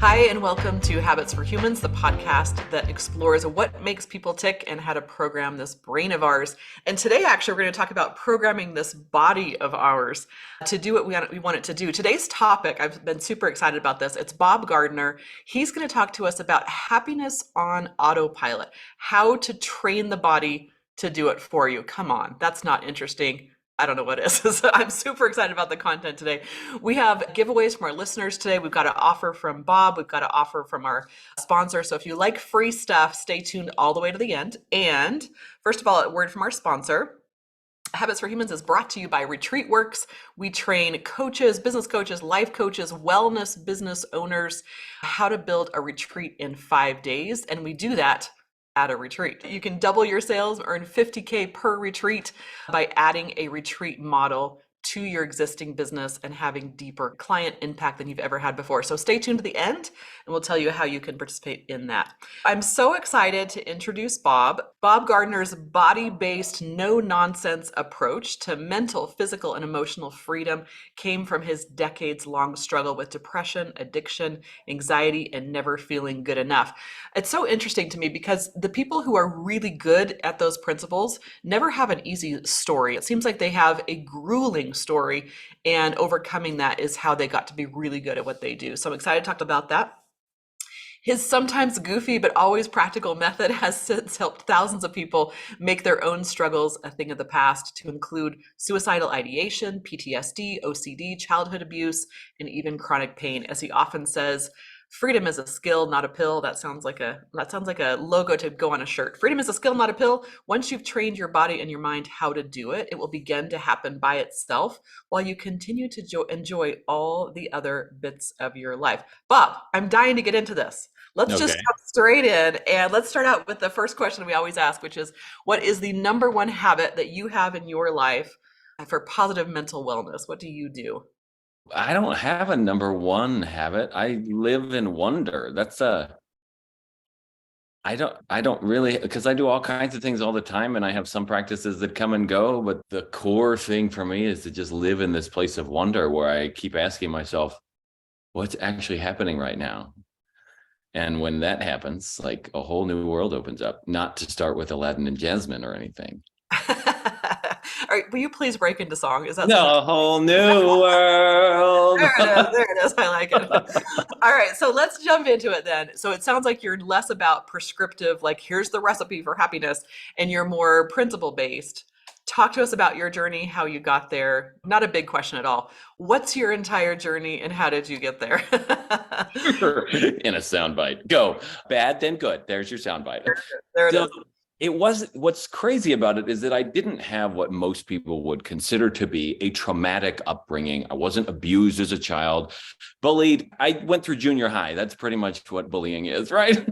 Hi, and welcome to Habits for Humans, the podcast that explores what makes people tick and how to program this brain of ours. And today, actually, we're going to talk about programming this body of ours to do what we want it to do. Today's topic, I've been super excited about this. It's Bob Gardner. He's going to talk to us about happiness on autopilot, how to train the body to do it for you. Come on, that's not interesting. I don't know what is. So I'm super excited about the content today. We have giveaways from our listeners today. We've got an offer from Bob. We've got an offer from our sponsor. So if you like free stuff, stay tuned all the way to the end. And first of all, a word from our sponsor. Habits for Humans is brought to you by RetreatWorks. We train coaches, business coaches, life coaches, wellness business owners, how to build a retreat in 5 days. And we do that at a retreat. You can double your sales, earn 50K per retreat by adding a retreat model to your existing business and having deeper client impact than you've ever had before. So stay tuned to the end and we'll tell you how you can participate in that. I'm so excited to introduce Bob. Bob Gardner's body-based, no-nonsense approach to mental, physical, and emotional freedom came from his decades-long struggle with depression, addiction, anxiety, and never feeling good enough. It's so interesting to me because the people who are really good at those principles never have an easy story. It seems like they have a grueling story, and overcoming that is how they got to be really good at what they do. So I'm excited to talk about that. His sometimes goofy but always practical method has since helped thousands of people make their own struggles a thing of the past, to include suicidal ideation, PTSD, OCD, childhood abuse, and even chronic pain. As he often says, freedom is a skill, not a pill. That sounds like a logo to go on a shirt. Freedom is a skill, not a pill. Once you've trained your body and your mind how to do it, it will begin to happen by itself while you continue to enjoy all the other bits of your life. Bob, I'm dying to get into this. Let's just Okay. jump straight in and let's start out with the first question we always ask, which is, what is the number one habit that you have in your life for positive mental wellness? What do you do? I don't have a number one habit. I live in wonder. I don't really, because I do all kinds of things all the time and I have some practices that come and go, but the core thing for me is to just live in this place of wonder where I keep asking myself, what's actually happening right now? And when that happens, like a whole new world opens up, not to start with Aladdin and Jasmine or anything. All right, will you please break into song? Is that something? No, a whole new world. There it is. There it is. I like it. All right, so let's jump into it then. So it sounds like you're less about prescriptive, like here's the recipe for happiness, and you're more principle based. Talk to us about your journey, how you got there. Not a big question at all. What's your entire journey and how did you get there? In a soundbite. Go. Bad, then good. There's your soundbite. There it So is. it was, what's crazy about it is that I didn't have what most people would consider to be a traumatic upbringing. I wasn't abused as a child, bullied. I went through junior high. That's pretty much what bullying is, right?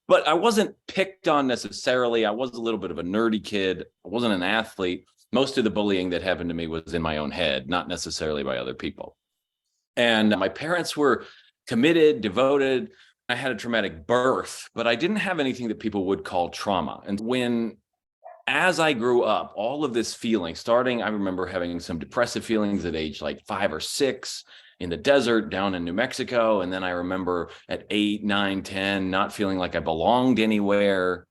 But I wasn't picked on necessarily. I was a little bit of a nerdy kid. I wasn't an athlete. Most of the bullying that happened to me was in my own head, not necessarily by other people. And my parents were committed, devoted. I had a traumatic birth, but I didn't have anything that people would call trauma. And as I grew up, all of this feeling starting, I remember having some depressive feelings at age like 5 or 6 in the desert down in New Mexico. And then I remember at 8, 9, 10, not feeling like I belonged anywhere.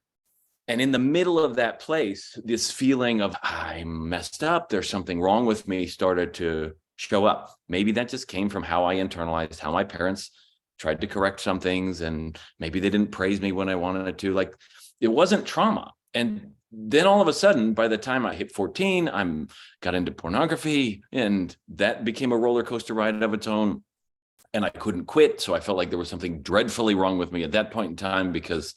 And in the middle of that place, this feeling of I messed up, there's something wrong with me, started to show up. Maybe that just came from how I internalized how my parents tried to correct some things, and maybe they didn't praise me when I wanted to. Like, it wasn't trauma. And then all of a sudden, by the time I hit 14, got into pornography, and that became a roller coaster ride of its own. And I couldn't quit. So I felt like there was something dreadfully wrong with me at that point in time, because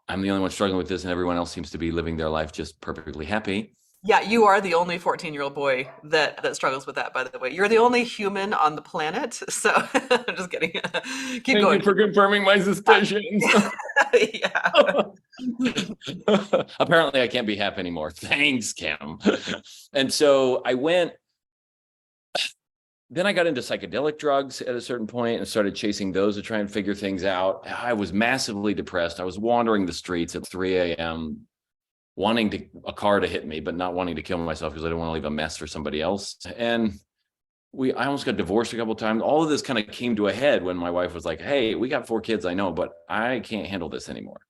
I'm the only one struggling with this and everyone else seems to be living their life just perfectly happy. Yeah, you are the only 14-year-old boy that struggles with that, by the way. You're the only human on the planet. So I'm just kidding. Keep Thank going. you for confirming my suspicions. Yeah. Apparently I can't be happy anymore. Thanks, Kim. And so then I got into psychedelic drugs at a certain point and started chasing those to try and figure things out. I was massively depressed. I was wandering the streets at 3 a.m., wanting a car to hit me, but not wanting to kill myself because I didn't want to leave a mess for somebody else. And I almost got divorced a couple of times. All of this kind of came to a head when my wife was like, hey, we got 4 kids, I know, but I can't handle this anymore.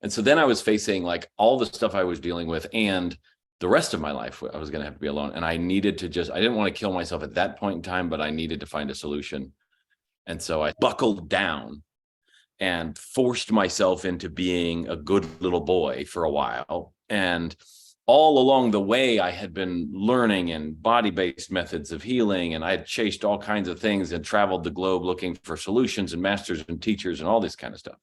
And so then I was facing like all the stuff I was dealing with, and the rest of my life, I was going to have to be alone. And I needed to I didn't want to kill myself at that point in time, but I needed to find a solution. And so I buckled down and forced myself into being a good little boy for a while. And all along the way, I had been learning and body-based methods of healing, and I had chased all kinds of things and traveled the globe looking for solutions and masters and teachers and all this kind of stuff.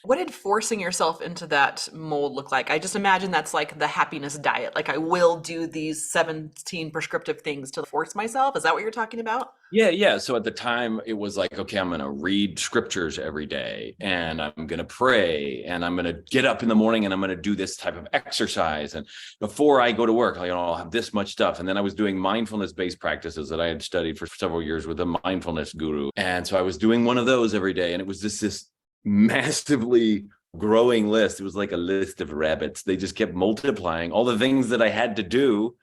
What did forcing yourself into that mold look like? I just imagine that's like the happiness diet. Like I will do these 17 prescriptive things to force myself. Is that what you're talking about? Yeah. So at the time, it was like, okay, I'm going to read scriptures every day, and I'm going to pray, and I'm going to get up in the morning, and I'm going to do this type of exercise. And before I go to work, I'll have this much stuff. And then I was doing mindfulness-based practices that I had studied for several years with a mindfulness guru. And so I was doing one of those every day. And it was this massively growing list. It was like a list of rabbits. They just kept multiplying all the things that I had to do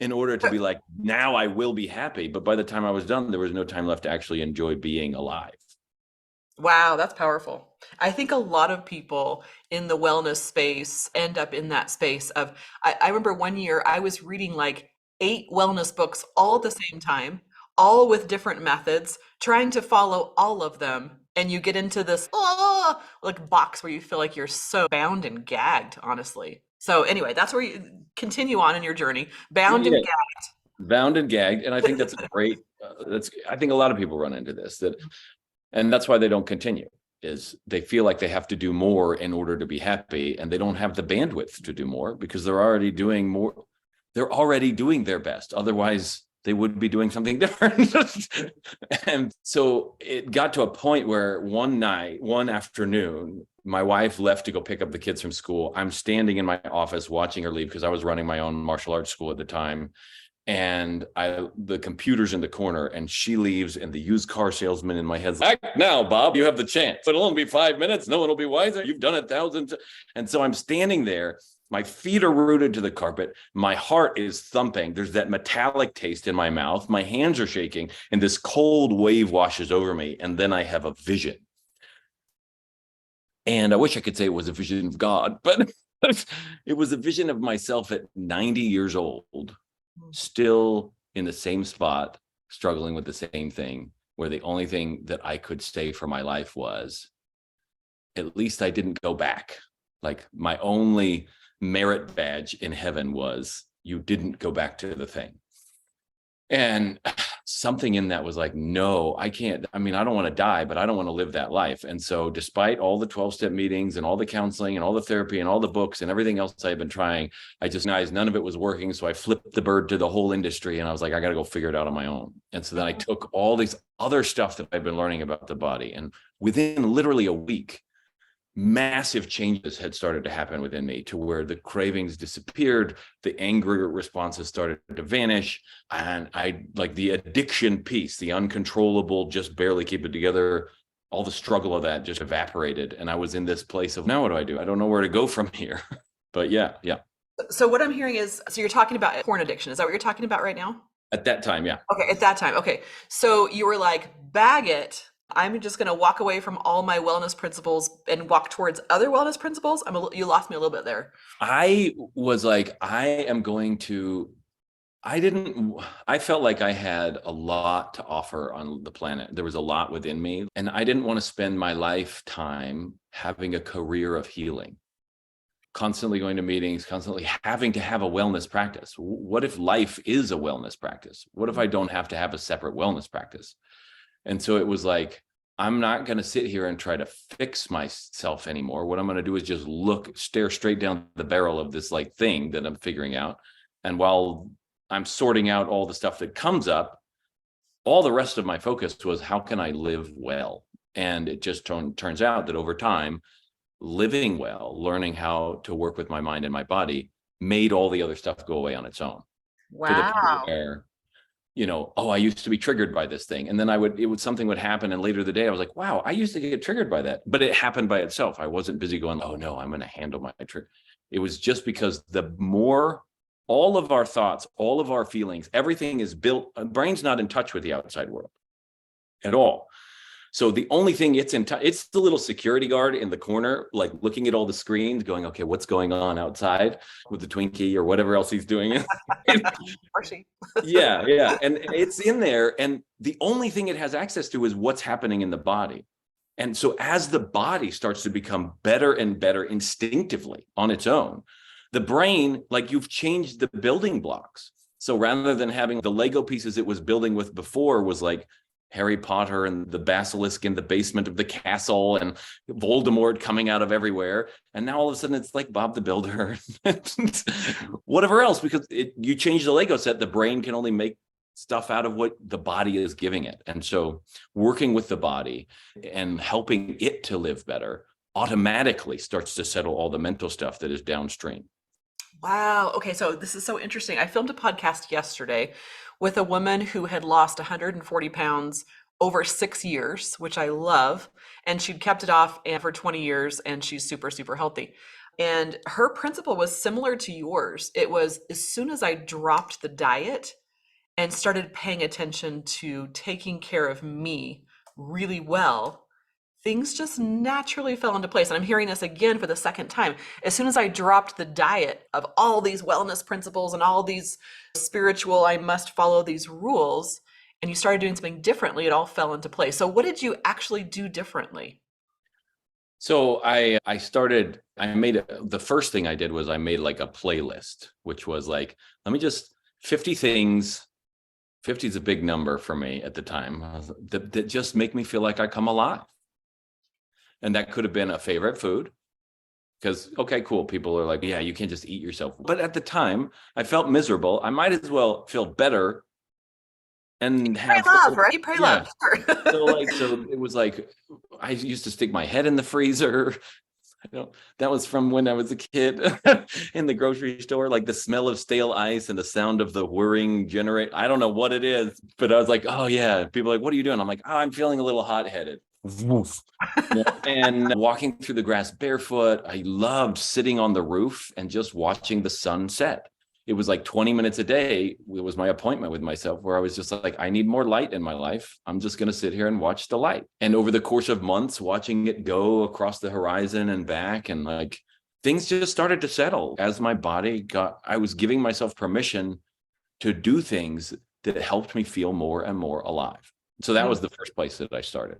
in order to be like, now I will be happy. But by the time I was done, there was no time left to actually enjoy being alive. Wow, that's powerful. I think a lot of people in the wellness space end up in that space of, I remember one year I was reading like 8 wellness books all at the same time, all with different methods, trying to follow all of them. And you get into this like box where you feel like you're so bound and gagged, honestly. So anyway, that's where you continue on in your journey, bound and Yeah, gagged. bound and gagged. And I think that's a great, I think a lot of people run into this, and that's why they don't continue, is they feel like they have to do more in order to be happy, and they don't have the bandwidth to do more because they're already doing more. They're already doing their best. Otherwise, they would be doing something different. And so it got to a point where one afternoon, my wife left to go pick up the kids from school. I'm standing in my office watching her leave because I was running my own martial arts school at the time. And the computer's in the corner, and she leaves, and the used car salesman in my head's like, act now, Bob, you have the chance. It'll only be 5 minutes. No one will be wiser. You've done it thousands. And so I'm standing there. My feet are rooted to the carpet. My heart is thumping. There's that metallic taste in my mouth. My hands are shaking, and this cold wave washes over me. And then I have a vision. And I wish I could say it was a vision of God, but it was a vision of myself at 90 years old, still in the same spot, struggling with the same thing, where the only thing that I could say for my life was, at least I didn't go back. Like my only merit badge in heaven was, you didn't go back to the thing. And something in that was like, no, I can't. I mean, I don't want to die, but I don't want to live that life. And so despite all the 12-step meetings and all the counseling and all the therapy and all the books and everything else I've been trying, I just realized none of it was working. So I flipped the bird to the whole industry, and I was like, I got to go figure it out on my own. And so then I took all these other stuff that I've been learning about the body, and within literally a week, massive changes had started to happen within me, to where the cravings disappeared, the angry responses started to vanish, and I like the addiction piece, the uncontrollable, just barely keep it together, all the struggle of that just evaporated. And I was in this place of, now what do? I don't know where to go from here. But yeah. So what I'm hearing is, so you're talking about porn addiction. Is that what you're talking about right now? At that time, yeah. Okay, at that time. Okay. So you were like, bag it. I'm just going to walk away from all my wellness principles and walk towards other wellness principles. You lost me a little bit there. I was like, I felt like I had a lot to offer on the planet. There was a lot within me, and I didn't want to spend my lifetime having a career of healing, constantly going to meetings, constantly having to have a wellness practice. What if life is a wellness practice? What if I don't have to have a separate wellness practice? And so it was like, I'm not going to sit here and try to fix myself anymore. What I'm going to do is just stare straight down the barrel of this like thing that I'm figuring out. And while I'm sorting out all the stuff that comes up, all the rest of my focus was, how can I live well? And it just turns out that over time, living well, learning how to work with my mind and my body, made all the other stuff go away on its own. Wow. To the point where, I used to be triggered by this thing. And then something would happen. And later the day I was like, wow, I used to get triggered by that, but it happened by itself. I wasn't busy going, oh no, I'm going to handle my trigger. It was just because the more all of our thoughts, all of our feelings, everything is built. Brain's not in touch with the outside world at all. So the only thing it's in touch, it's the little security guard in the corner, like looking at all the screens going, okay, what's going on outside with the Twinkie or whatever else he's doing. Yeah. And it's in there. And the only thing it has access to is what's happening in the body. And so as the body starts to become better and better instinctively on its own, the brain, like you've changed the building blocks. So rather than having the Lego pieces it was building with before was like Harry Potter and the basilisk in the basement of the castle and Voldemort coming out of everywhere. And now all of a sudden it's like Bob the Builder, whatever else, because you change the Lego set, the brain can only make stuff out of what the body is giving it. And so working with the body and helping it to live better automatically starts to settle all the mental stuff that is downstream. Wow. Okay. So this is so interesting. I filmed a podcast yesterday with a woman who had lost 140 pounds over 6 years, which I love. And she'd kept it off for 20 years and she's super, super healthy. And her principle was similar to yours. It was as soon as I dropped the diet and started paying attention to taking care of me really well, things just naturally fell into place. And I'm hearing this again for the second time. As soon as I dropped the diet of all these wellness principles and all these spiritual, I must follow these rules, and you started doing something differently, it all fell into place. So what did you actually do differently? So the first thing I did was I made like a playlist, which was like, let me just 50 things. 50 is a big number for me at the time that just make me feel like I come alive. And that could have been a favorite food because, okay, cool. People are like, yeah, you can't just eat yourself. But at the time, I felt miserable. I might as well feel better and have Pray love, right? Pray yeah. love. So it was like, I used to stick my head in the freezer. That was from when I was a kid in the grocery store, like the smell of stale ice and the sound of the whirring generator. I don't know what it is, but I was like, oh yeah. People are like, what are you doing? I'm like, oh, I'm feeling a little hot-headed. And walking through the grass barefoot. I loved sitting on the roof and just watching the sun set. It was like 20 minutes a day. It was my appointment with myself where I was just like, I need more light in my life. I'm just going to sit here and watch the light. And over the course of months, watching it go across the horizon and back, and like things just started to settle as my body I was giving myself permission to do things that helped me feel more and more alive. So that was the first place that I started.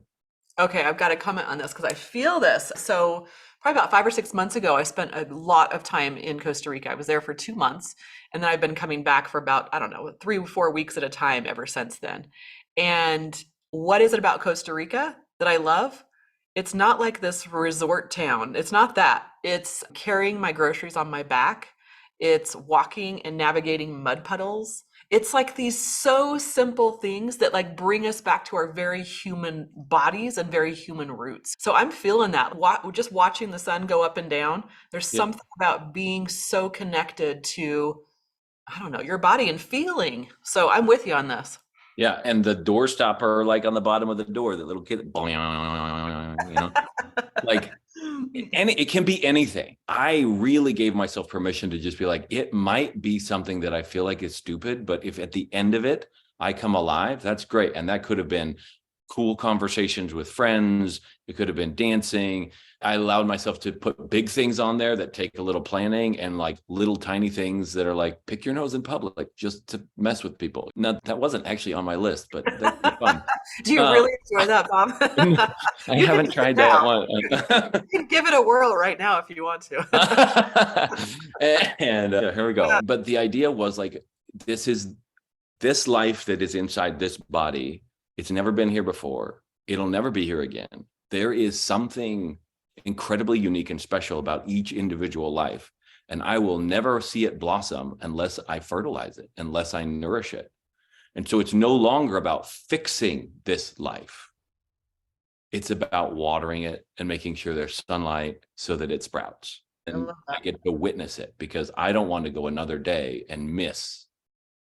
Okay, I've got to comment on this because I feel this. So probably about 5 or 6 months ago, I spent a lot of time in Costa Rica. I was there for 2 months, and then I've been coming back for about, I don't know, 3 or 4 weeks at a time ever since then. And what is it about Costa Rica that I love? It's not like this resort town. It's not that. It's carrying my groceries on my back. It's walking and navigating mud puddles. It's like these so simple things that like bring us back to our very human bodies and very human roots. So I'm feeling that. Just watching the sun go up and down. There's something about being so connected to, I don't know, your body and feeling. So I'm with you on this. Yeah, and the door stopper, like on the bottom of the door, the little kid, you know, like it can be anything. I really gave myself permission to just be like, it might be something that I feel like is stupid, but if at the end of it, I come alive, that's great. And that could have been cool conversations with friends. It could have been dancing. I allowed myself to put big things on there that take a little planning, and like little tiny things that are like, pick your nose in public just to mess with people. Now, that wasn't actually on my list, but that's fun. Do you really enjoy that, Bob? I haven't tried that one. You can give it a whirl right now if you want to. And here we go. But the idea was like, this life that is inside this body. It's never been here before. It'll never be here again. There is something incredibly unique and special about each individual life. And I will never see it blossom unless I fertilize it, unless I nourish it. And so it's no longer about fixing this life. It's about watering it and making sure there's sunlight so that it sprouts. And I get to witness it because I don't want to go another day and miss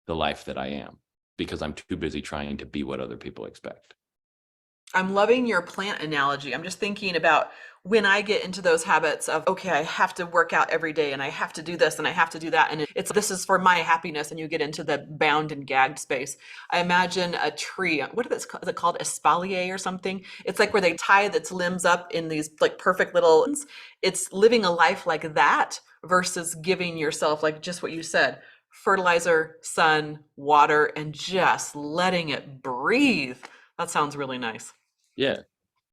the life that I am, because I'm too busy trying to be what other people expect. I'm loving your plant analogy. I'm just thinking about when I get into those habits of, okay, I have to work out every day and I have to do this and I have to do that. And it's this is for my happiness. And you get into the bound and gagged space. I imagine a tree. What is it called? Espalier or something? It's like where they tie its limbs up in these like perfect little, it's living a life like that versus giving yourself, like just what you said, fertilizer, sun, water, and just letting it breathe. That sounds really nice. Yeah.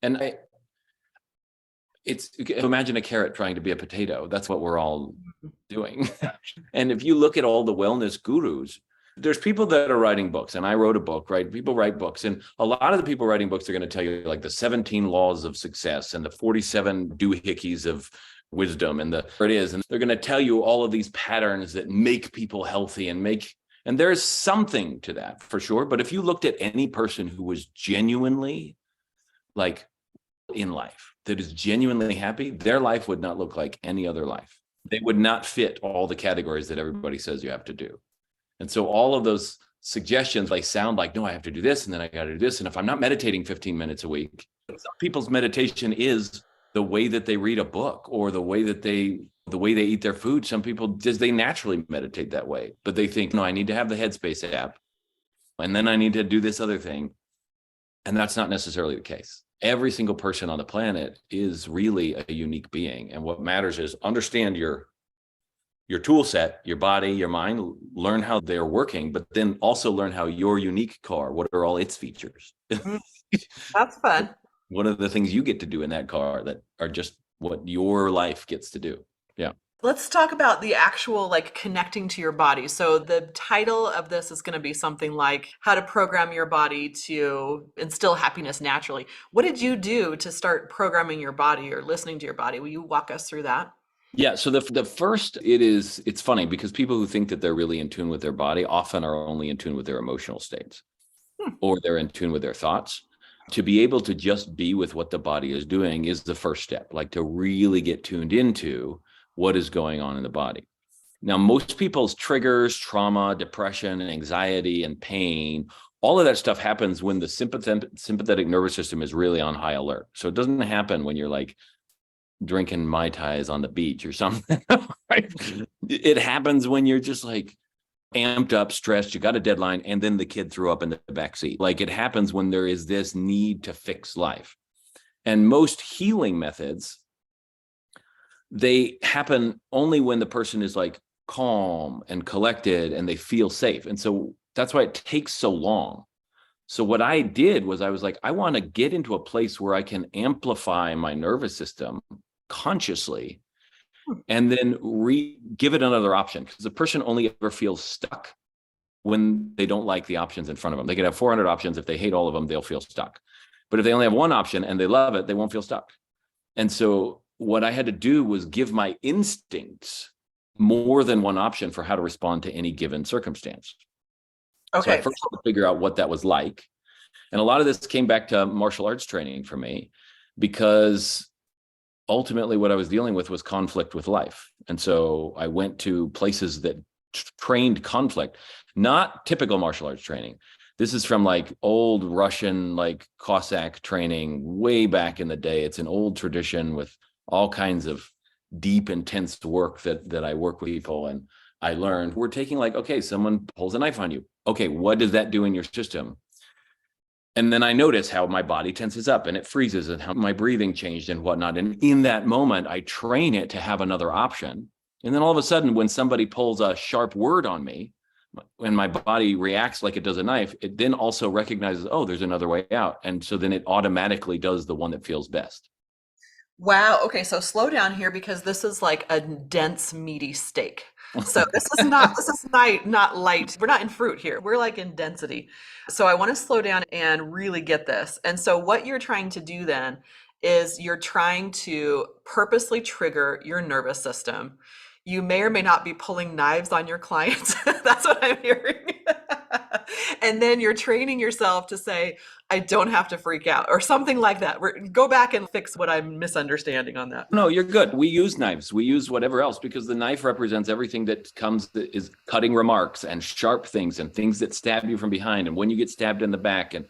And it's imagine a carrot trying to be a potato. That's what we're all doing. And if you look at all the wellness gurus, there's people that are writing books, and I wrote a book, right? People write books, and a lot of the people writing books are going to tell you like the 17 laws of success and the 47 doohickeys of wisdom, and they're going to tell you all of these patterns that make people healthy and there's something to that for sure. But if you looked at any person who was genuinely like in life, that is genuinely happy, their life would not look like any other life. They would not fit all the categories that everybody says you have to do. And so all of those suggestions, they sound like, no, I have to do this, and then I got to do this. And if I'm not meditating 15 minutes a week, some people's meditation is the way that they read a book or the way they eat their food. Some people just, they naturally meditate that way, but they think, no, I need to have the Headspace app, and then I need to do this other thing. And that's not necessarily the case. Every single person on the planet is really a unique being. And what matters is understand your tool set, your body, your mind, learn how they're working, but then also learn how your unique car, what are all its features? That's fun. What are the things you get to do in that car that are just what your life gets to do? Yeah. Let's talk about the actual like connecting to your body. So the title of this is going to be something like how to program your body to instill happiness naturally. What did you do to start programming your body or listening to your body? Will you walk us through that? Yeah. So the first, it's funny because people who think that they're really in tune with their body often are only in tune with their emotional states or they're in tune with their thoughts. To be able to just be with what the body is doing is the first step, like to really get tuned into what is going on in the body. Now, most people's triggers, trauma, depression, anxiety, and pain, all of that stuff happens when the sympathetic nervous system is really on high alert. So it doesn't happen when you're like drinking Mai Tais on the beach or something, right? It happens when you're just like amped up, stressed, you got a deadline, and then the kid threw up in the backseat. Like it happens when there is this need to fix life. And most healing methods, they happen only when the person is like calm and collected and they feel safe. And so that's why it takes so long. So what I did was I was like, I want to get into a place where I can amplify my nervous system consciously and then give it another option, because the person only ever feels stuck when they don't like the options in front of them. They could have 400 options. If they hate all of them, they'll feel stuck. But if they only have one option and they love it, they won't feel stuck. And so what I had to do was give my instincts more than one option for how to respond to any given circumstance. Okay. So I first had to figure out what that was like. And a lot of this came back to martial arts training for me, because ultimately what I was dealing with was conflict with life. And so I went to places that trained conflict, not typical martial arts training. This is from like old Russian, like Cossack training way back in the day. It's an old tradition with all kinds of deep, intense work that I work with people. And I learned we're taking like, okay, someone pulls a knife on you. Okay, what does that do in your system? And then I notice how my body tenses up and it freezes and how my breathing changed and whatnot. And in that moment, I train it to have another option. And then all of a sudden, when somebody pulls a sharp word on me, when my body reacts like it does a knife, it then also recognizes, oh, there's another way out. And so then it automatically does the one that feels best. Wow. Okay. So slow down here because this is like a dense, meaty steak. So this is not light. We're not in fruit here. We're like in density. So I want to slow down and really get this. And so what you're trying to do then is you're trying to purposely trigger your nervous system. You may or may not be pulling knives on your clients. That's what I'm hearing. And then you're training yourself to say, I don't have to freak out or something like that. Go back and fix what I'm misunderstanding on that. No, you're good. We use knives. We use whatever else because the knife represents everything that is cutting remarks and sharp things and things that stab you from behind. And when you get stabbed in the back, and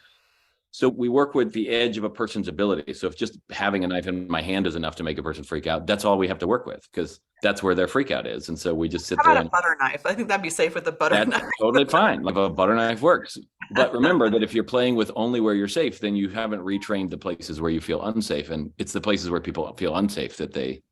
So we work with the edge of a person's ability. So if just having a knife in my hand is enough to make a person freak out, that's all we have to work with, because that's where their freak out is. And so we just sit How there about a and butter knife? I think that'd be safe with a butter that's knife. totally fine. Like a butter knife works. But remember that if you're playing with only where you're safe, then you haven't retrained the places where you feel unsafe. And it's the places where people feel unsafe that they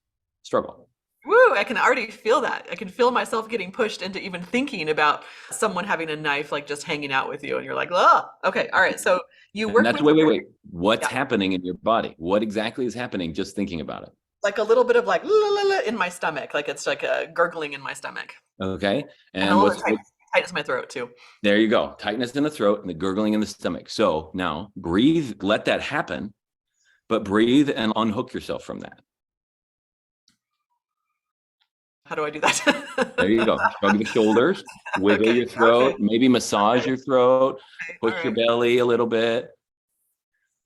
struggle. Woo, I can already feel that. I can feel myself getting pushed into even thinking about someone having a knife like just hanging out with you, and you're like, oh, okay, all right. So you And work that's, with wait. What's yeah, happening in your body? What exactly is happening? Just thinking about it. like a little bit of like la, la, la, in my stomach, like it's like a gurgling in my stomach, Okay. and a And little what's bit tightness in my throat too. there you go. Tightness in the throat and the gurgling in the stomach. So now breathe, let that happen, but breathe and unhook yourself from that. How do I do that? There you go. Shrug the shoulders, wiggle Okay, your throat, okay, maybe massage okay, your throat, okay, all push your right, belly a little bit.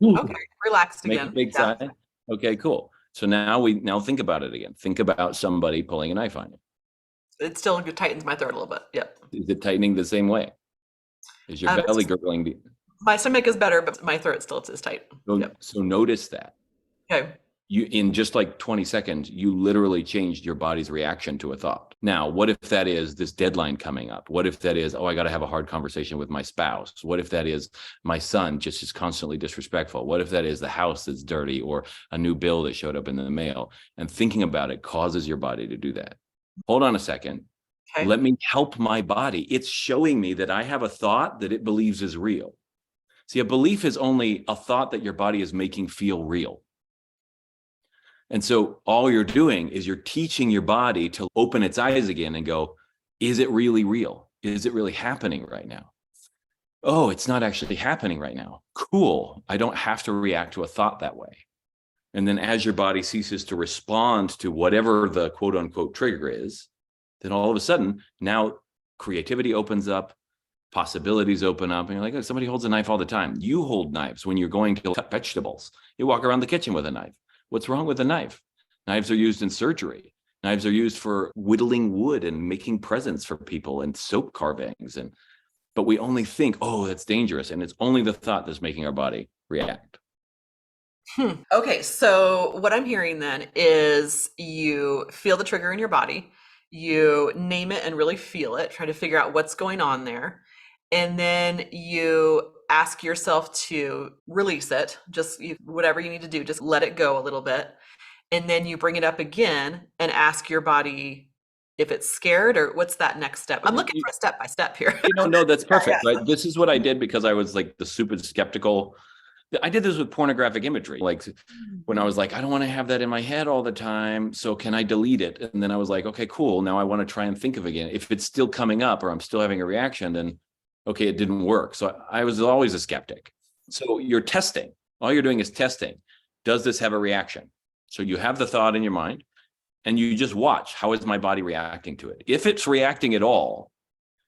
okay, relaxed Make a again. big Yeah, sigh. Okay, cool. So now think about it again. Think about somebody pulling a knife on you. it still tightens my throat a little bit. Yep. Is it tightening the same way? Is your It's belly just gurgling? my stomach is better, but my throat still is tight. Yep. So notice that. Okay. You, in just like 20 seconds, you literally changed your body's reaction to a thought. Now, what if that is this deadline coming up? What if that is, oh, I got to have a hard conversation with my spouse? What if that is my son just is constantly disrespectful? What if that is the house that's dirty or a new bill that showed up in the mail? And thinking about it causes your body to do that. Hold on a second. Okay. Let me help my body. It's showing me that I have a thought that it believes is real. See, a belief is only a thought that your body is making feel real. And so all you're doing is you're teaching your body to open its eyes again and go, is it really real? Is it really happening right now? Oh, it's not actually happening right now. Cool. I don't have to react to a thought that way. And then as your body ceases to respond to whatever the quote unquote trigger is, then all of a sudden now creativity opens up, possibilities open up, and you're like, oh, somebody holds a knife all the time. You hold knives when you're going to cut vegetables. You walk around the kitchen with a knife. What's wrong with a knife? Knives are used in surgery. Knives are used for whittling wood and making presents for people and soap carvings. But we only think, oh, that's dangerous. And it's only the thought that's making our body react. Okay, so what I'm hearing then is you feel the trigger in your body, you name it and really feel it, try to figure out what's going on there, and then you ask yourself to release it, just whatever you need to do, just let it go a little bit. And then you bring it up again and ask your body if it's scared or what's that next step. I'm looking for a step by step here. No, that's perfect, Yeah. right? This is what I did because I was like the super skeptical. I did this with pornographic imagery. Like when I was like, I don't want to have that in my head all the time. So can I delete it? And then I was like, okay, cool. Now I want to try and think of it again. If it's still coming up or I'm still having a reaction, then okay, it didn't work. So I was always a skeptic. So you're testing. All you're doing is testing. Does this have a reaction? So you have the thought in your mind and you just watch, how is my body reacting to it? If it's reacting at all,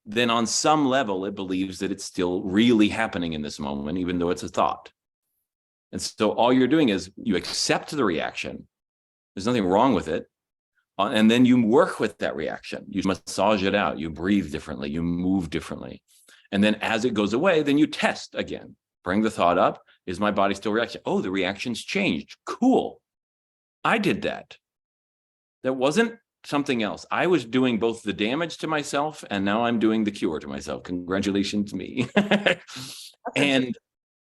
then on some level, it believes that it's still really happening in this moment, even though it's a thought. And so all you're doing is you accept the reaction. There's nothing wrong with it. And then you work with that reaction. You massage it out. You breathe differently. You move differently. And then as it goes away, then you test again. Bring the thought up. Is my body still reacting? Oh, the reaction's changed. Cool. I did that. That wasn't something else. I was doing both the damage to myself and now I'm doing the cure to myself. Congratulations, me. And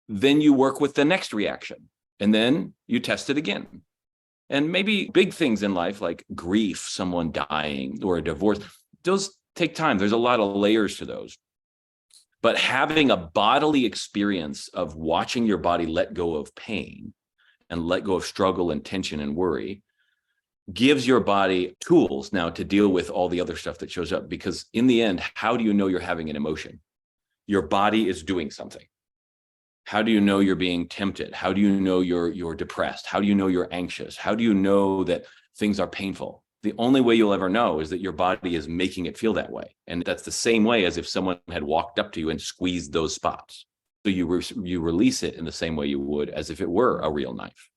then you work with the next reaction and then you test it again. And maybe big things in life like grief, someone dying or a divorce, those take time. There's a lot of layers to those. But having a bodily experience of watching your body let go of pain and let go of struggle and tension and worry gives your body tools now to deal with all the other stuff that shows up. Because in the end, how do you know you're having an emotion? Your body is doing something. How do you know you're being tempted? How do you know you're depressed? How do you know you're anxious? How do you know that things are painful? The only way you'll ever know is that your body is making it feel that way. And that's the same way as if someone had walked up to you and squeezed those spots. So you release it in the same way you would as if it were a real knife.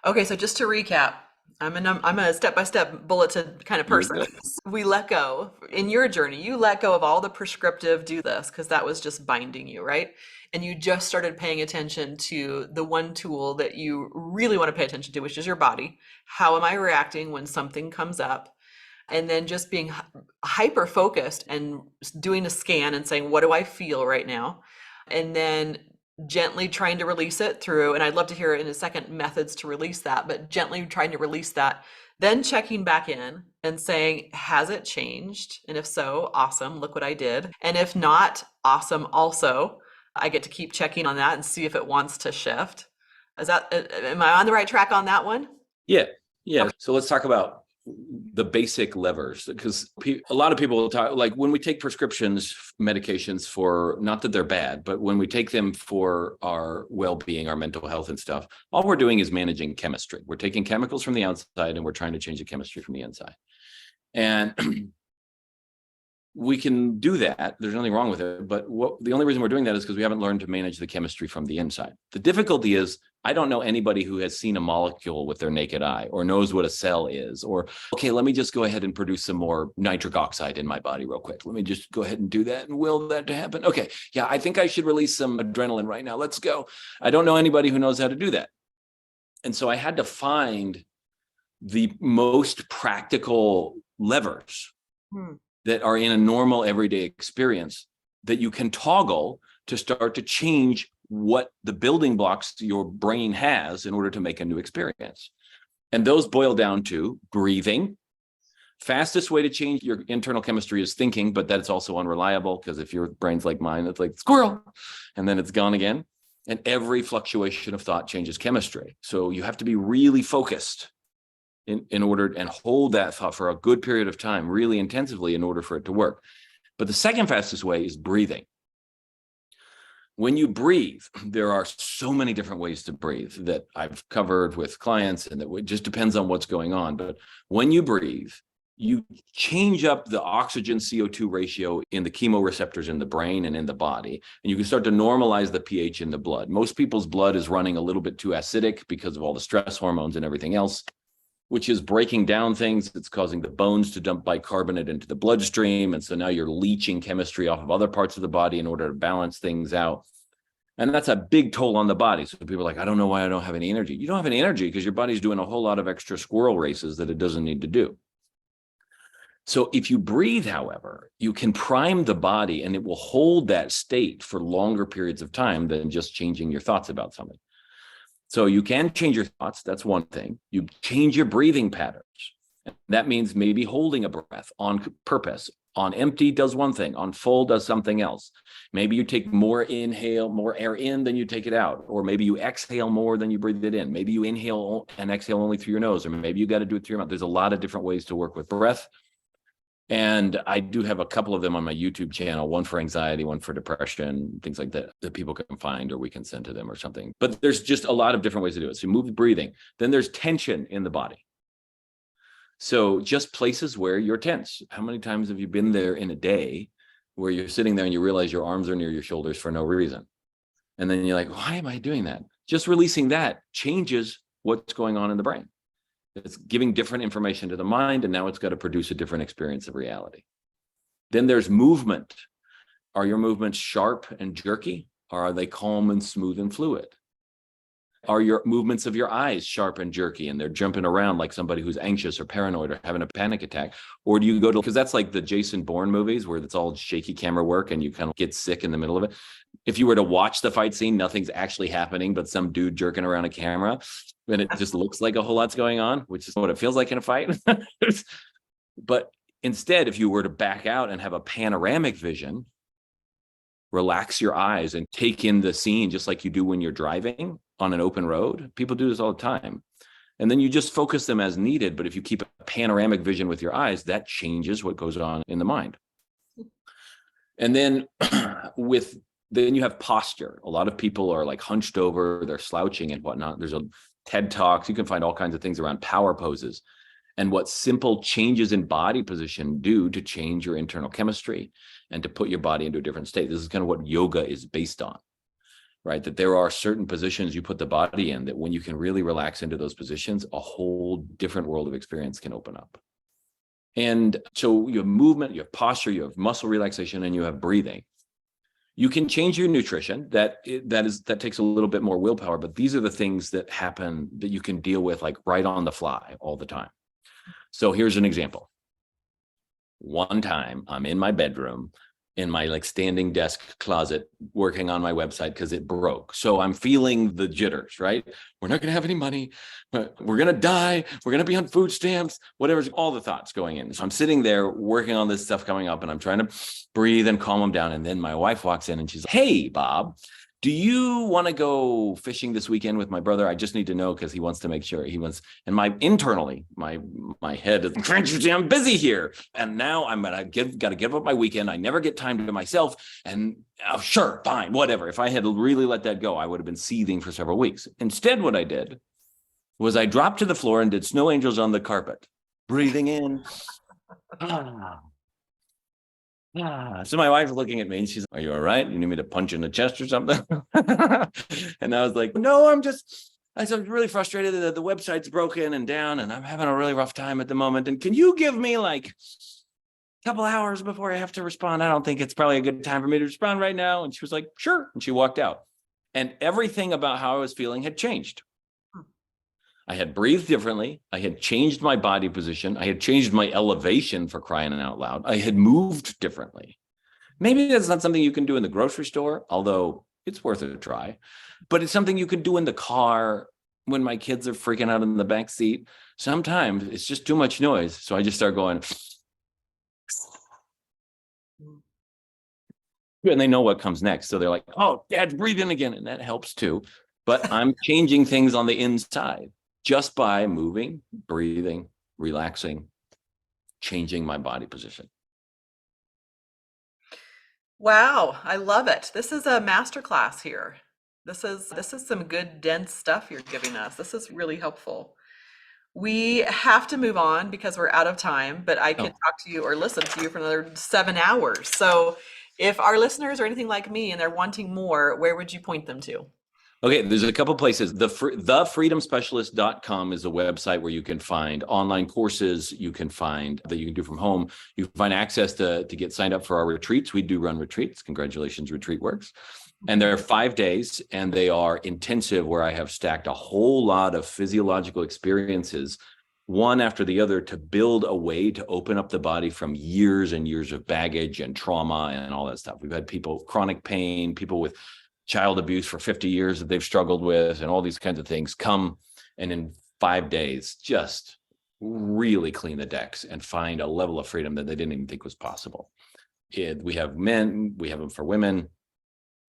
Okay, so just to recap, I'm a step-by-step bulletin kind of You're person. good. We let go in your journey. You let go of all the prescriptive do this because that was just binding you, right? And you just started paying attention to the one tool that you really want to pay attention to, which is your body. How am I reacting when something comes up? And then just being hyper focused and doing a scan and saying, what do I feel right now? And then gently trying to release it through, and I'd love to hear in a second methods to release that, but gently trying to release that, then checking back in and saying, has it changed? And if so, awesome, look what I did. And if not, awesome, also, I get to keep checking on that and see if it wants to shift. Is that, am I on the right track on that one? Yeah. Yeah. Okay. So let's talk about the basic levers, because a lot of people talk, like when we take prescriptions, medications for, not that they're bad, but when we take them for our well-being, our mental health and stuff, all we're doing is managing chemistry. We're taking chemicals from the outside and we're trying to change the chemistry from the inside. And we can do that. There's nothing wrong with it. But the only reason we're doing that is because we haven't learned to manage the chemistry from the inside. The difficulty is, I don't know anybody who has seen a molecule with their naked eye or knows what a cell is, or, okay, let me just go ahead and produce some more nitric oxide in my body real quick. Let me just go ahead and do that and will that to happen. Okay, yeah, I think I should release some adrenaline right now. Let's go. I don't know anybody who knows how to do that. And so I had to find the most practical levers that are in a normal everyday experience that you can toggle to start to change what the building blocks your brain has in order to make a new experience. And those boil down to breathing. Fastest way to change your internal chemistry is thinking, but that's also unreliable, because if your brain's like mine, it's like squirrel, and then it's gone again. And every fluctuation of thought changes chemistry. So you have to be really focused in order, and hold that thought for a good period of time, really intensively, in order for it to work. But the second fastest way is breathing. When you breathe, there are so many different ways to breathe that I've covered with clients, and it just depends on what's going on. But when you breathe, you change up the oxygen CO2 ratio in the chemoreceptors in the brain and in the body, and you can start to normalize the pH in the blood. Most people's blood is running a little bit too acidic because of all the stress hormones and everything else, which is breaking down things. It's causing the bones to dump bicarbonate into the bloodstream. And so now you're leaching chemistry off of other parts of the body in order to balance things out. And that's a big toll on the body. So people are like, I don't know why I don't have any energy. You don't have any energy because your body's doing a whole lot of extra squirrel races that it doesn't need to do. So if you breathe, however, you can prime the body, and it will hold that state for longer periods of time than just changing your thoughts about something. So you can change your thoughts. That's one thing. You change your breathing patterns. That means maybe holding a breath on purpose. On empty does one thing, on full does something else. Maybe you take more air in than you take it out. Or maybe you exhale more than you breathe it in. Maybe you inhale and exhale only through your nose, or maybe you got to do it through your mouth. There's a lot of different ways to work with breath. And I do have a couple of them on my YouTube channel, one for anxiety, one for depression, things like that, that people can find, or we can send to them or something. But there's just a lot of different ways to do it. So you move the breathing. Then there's tension in the body. So just places where you're tense. How many times have you been there in a day where you're sitting there and you realize your arms are near your shoulders for no reason? And then you're like, why am I doing that? Just releasing that changes what's going on in the brain. It's giving different information to the mind, and now it's got to produce a different experience of reality. Then there's movement. Are your movements sharp and jerky, or are they calm and smooth and fluid? Are your movements of your eyes sharp and jerky, and they're jumping around like somebody who's anxious or paranoid or having a panic attack? Or do you go to, because that's like the Jason Bourne movies where it's all shaky camera work and you kind of get sick in the middle of it. If you were to watch the fight scene, nothing's actually happening but some dude jerking around a camera, and it just looks like a whole lot's going on, which is what it feels like in a fight. But instead, if you were to back out and have a panoramic vision, relax your eyes and take in the scene just like you do when you're driving on an open road. People do this all the time. And then you just focus them as needed. But if you keep a panoramic vision with your eyes, that changes what goes on in the mind. And then then you have posture. A lot of people are like hunched over, they're slouching and whatnot. There's a TED Talks. You can find all kinds of things around power poses and what simple changes in body position do to change your internal chemistry and to put your body into a different state. This is kind of what yoga is based on. right? That there are certain positions you put the body in that when you can really relax into those positions, a whole different world of experience can open up. And so you have movement, you have posture, you have muscle relaxation, and you have breathing. You can change your nutrition. That takes a little bit more willpower, but these are the things that happen that you can deal with like right on the fly all the time. So here's an example. One time I'm in my bedroom in my like standing desk closet working on my website because it broke. So I'm feeling the jitters, right? We're not going to have any money. We're going to die. We're going to be on food stamps, whatever's all the thoughts going in. So I'm sitting there working on this stuff coming up and I'm trying to breathe and calm them down. And then my wife walks in and she's like, "Hey, Bob, do you want to go fishing this weekend with my brother? I just need to know because he wants to make sure he wants." And my head is, "I'm busy here. And now I'm got to give up my weekend. I never get time to myself. And sure, fine, whatever." If I had really let that go, I would have been seething for several weeks. Instead, what I did was I dropped to the floor and did snow angels on the carpet, breathing in. So my wife's looking at me and she's like, "Are you all right? You need me to punch you in the chest or something?" And I was like, "No, I was really frustrated that the website's broken and down and I'm having a really rough time at the moment. And can you give me like a couple hours before I have to respond? I don't think it's probably a good time for me to respond right now." And she was like, "Sure." And she walked out. And everything about how I was feeling had changed. I had breathed differently. I had changed my body position. I had changed my elevation, for crying out loud. I had moved differently. Maybe that's not something you can do in the grocery store, although it's worth a try. But it's something you can do in the car when my kids are freaking out in the back seat. Sometimes it's just too much noise. So I just start going, and they know what comes next. So they're like, "Oh, Dad's breathing again." And that helps too. But I'm changing things on the inside just by moving, breathing, relaxing, changing my body position. Wow, I love it. This is a masterclass here. This is some good dense stuff you're giving us. This is really helpful. We have to move on because we're out of time, but I could Oh, talk to you or listen to you for another 7 hours. So if our listeners are anything like me and they're wanting more, where would you point them to? okay, there's a couple places. Thefreedomspecialist.com is a website where you can find online courses you can find that you can do from home. You can find access to get signed up for our retreats. We do run retreats. Congratulations, Retreat Works. And they're 5 days and they are intensive, where I have stacked a whole lot of physiological experiences, one after the other, to build a way to open up the body from years and years of baggage and trauma and all that stuff. We've had people with chronic pain, people with child abuse for 50 years that they've struggled with, and all these kinds of things come, and in 5 days just really clean the decks and find a level of freedom that they didn't even think was possible. We have men, we have them for women,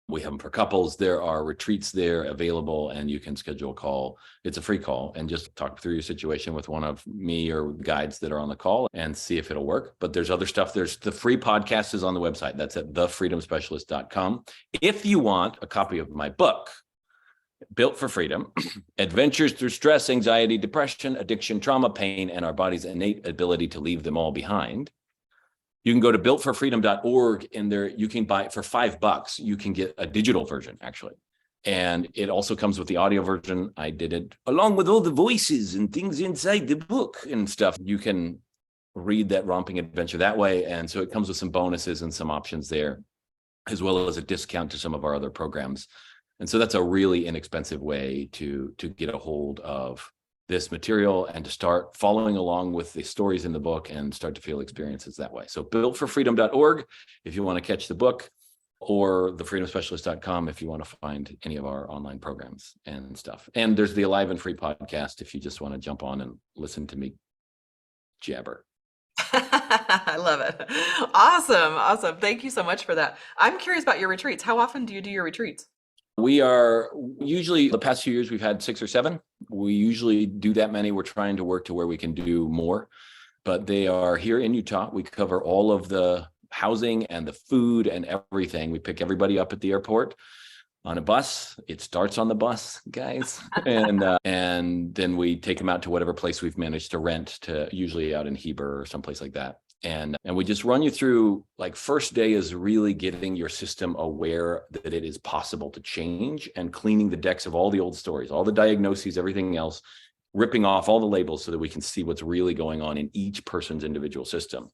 we have them for couples. There are retreats there available, and you can schedule a call. It's a free call, and just talk through your situation with one of me or guides that are on the call and see if it'll work. But there's other stuff. There's the free podcast is on the website. That's at thefreedomspecialist.com. If you want a copy of my book, Built for Freedom, Adventures Through Stress, Anxiety, Depression, Addiction, Trauma, Pain, and Our Body's Innate Ability to Leave Them All Behind, you can go to builtforfreedom.org, and there you can buy it for $5. You can get a digital version, actually. And it also comes with the audio version. I did it along with all the voices and things inside the book and stuff. You can read that romping adventure that way. And so it comes with some bonuses and some options there, as well as a discount to some of our other programs. And so that's a really inexpensive way to get a hold of this material and to start following along with the stories in the book and start to feel experiences that way. So builtforfreedom.org if you want to catch the book, or thefreedomspecialist.com if you want to find any of our online programs and stuff. And there's the Alive and Free podcast if you just want to jump on and listen to me jabber. I love it. Awesome. Awesome. Thank you so much for that. I'm curious about your retreats. How often do you do your retreats? We are usually, the past few years, we've had 6 or 7. We usually do that many. We're trying to work to where we can do more, but they are here in Utah. We cover all of the housing and the food and everything. We pick everybody up at the airport on a bus. It starts on the bus, guys. And then we take them out to whatever place we've managed to rent, to usually out in Heber or someplace like that. And we just run you through, like, first day is really getting your system aware that it is possible to change and cleaning the decks of all the old stories, all the diagnoses, everything else, ripping off all the labels so that we can see what's really going on in each person's individual system.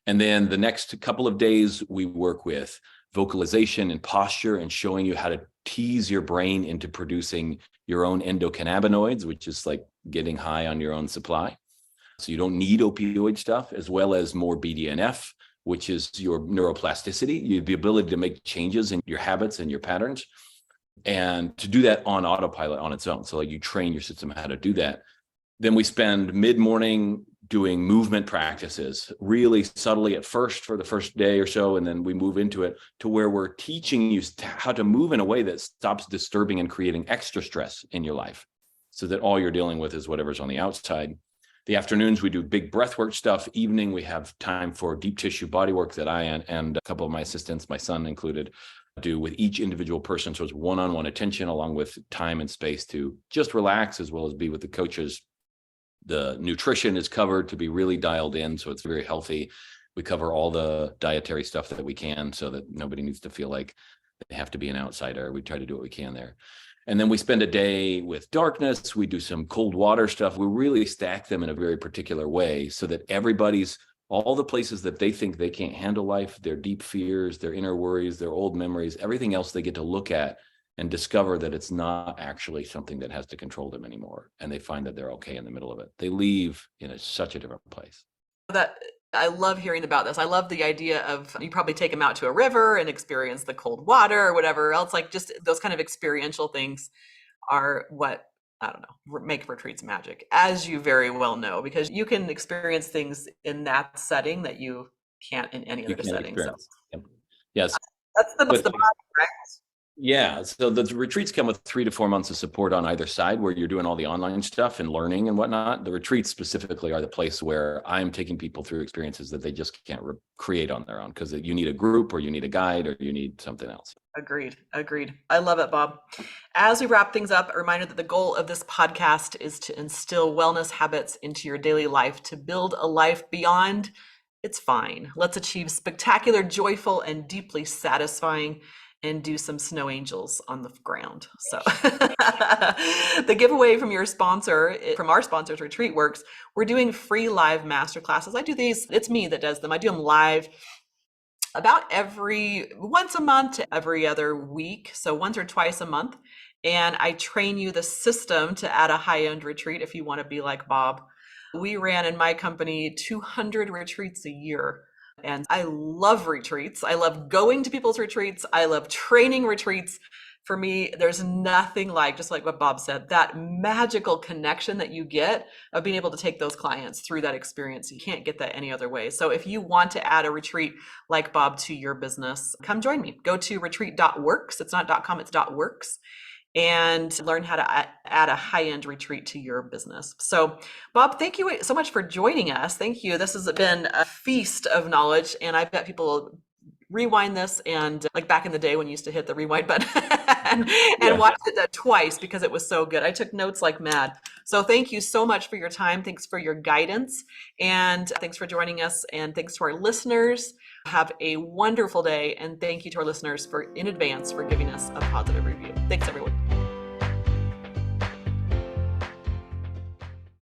And then the next couple of days, we work with vocalization and posture and showing you how to tease your brain into producing your own endocannabinoids, which is like getting high on your own supply. So you don't need opioid stuff, as well as more BDNF, which is your neuroplasticity, you have the ability to make changes in your habits and your patterns, and to do that on autopilot on its own. So like you train your system how to do that. Then we spend mid-morning doing movement practices, really subtly at first for the first day or so, and then we move into it to where we're teaching you how to move in a way that stops disturbing and creating extra stress in your life, so that all you're dealing with is whatever's on the outside. The afternoons, we do big breathwork stuff. Evening, we have time for deep tissue body work that I and a couple of my assistants, my son included, do with each individual person. So it's one-on-one attention along with time and space to just relax, as well as be with the coaches. The nutrition is covered to be really dialed in, so it's very healthy. We cover all the dietary stuff that we can so that nobody needs to feel like they have to be an outsider. We try to do what we can there. And then we spend a day with darkness. We do some cold water stuff. We really stack them in a very particular way so that everybody's, all the places that they think they can't handle life, their deep fears, their inner worries, their old memories, everything else they get to look at and discover that it's not actually something that has to control them anymore. And they find that they're okay in the middle of it. They leave in such a different place. That I love hearing about this. I love the idea of you probably take them out to a river and experience the cold water or whatever else. Like just those kind of experiential things are what, I don't know, make retreats magic, as you very well know, because you can experience things in that setting that you can't in any other setting. So. Yep. Yes. That's the body, right? Yeah. So the retreats come with 3 to 4 months of support on either side, where you're doing all the online stuff and learning and whatnot. The retreats specifically are the place where I'm taking people through experiences that they just can't create on their own, because you need a group or you need a guide or you need something else. Agreed. I love it, Bob. As we wrap things up, a reminder that the goal of this podcast is to instill wellness habits into your daily life to build a life beyond it's fine. Let's achieve spectacular, joyful, and deeply satisfying, and do some snow angels on the ground. So the giveaway from your sponsor, from our sponsors, RetreatWorks, we're doing free live masterclasses. I do these, it's me that does them. I do them live about once a month to every other week. So once or twice a month. And I train you the system to add a high-end retreat if you want to be like Bob. We ran in my company 200 retreats a year. And I love retreats. I love going to people's retreats. I love training retreats. For me, there's nothing like, just like what Bob said, that magical connection that you get of being able to take those clients through that experience. You can't get that any other way. So if you want to add a retreat like Bob to your business, come join me. Go to retreat.works. It's not .com, it's .works. And learn how to add a high-end retreat to your business. So, Bob, thank you so much for joining us. Thank you. This has been a feast of knowledge, and I bet people rewind this and like back in the day when you used to hit the rewind button and watch it twice because it was so good. I took notes like mad. So thank you so much for your time. Thanks for your guidance, and thanks for joining us, and thanks to our listeners. Have a wonderful day, and thank you to our listeners in advance for giving us a positive review. Thanks, everyone.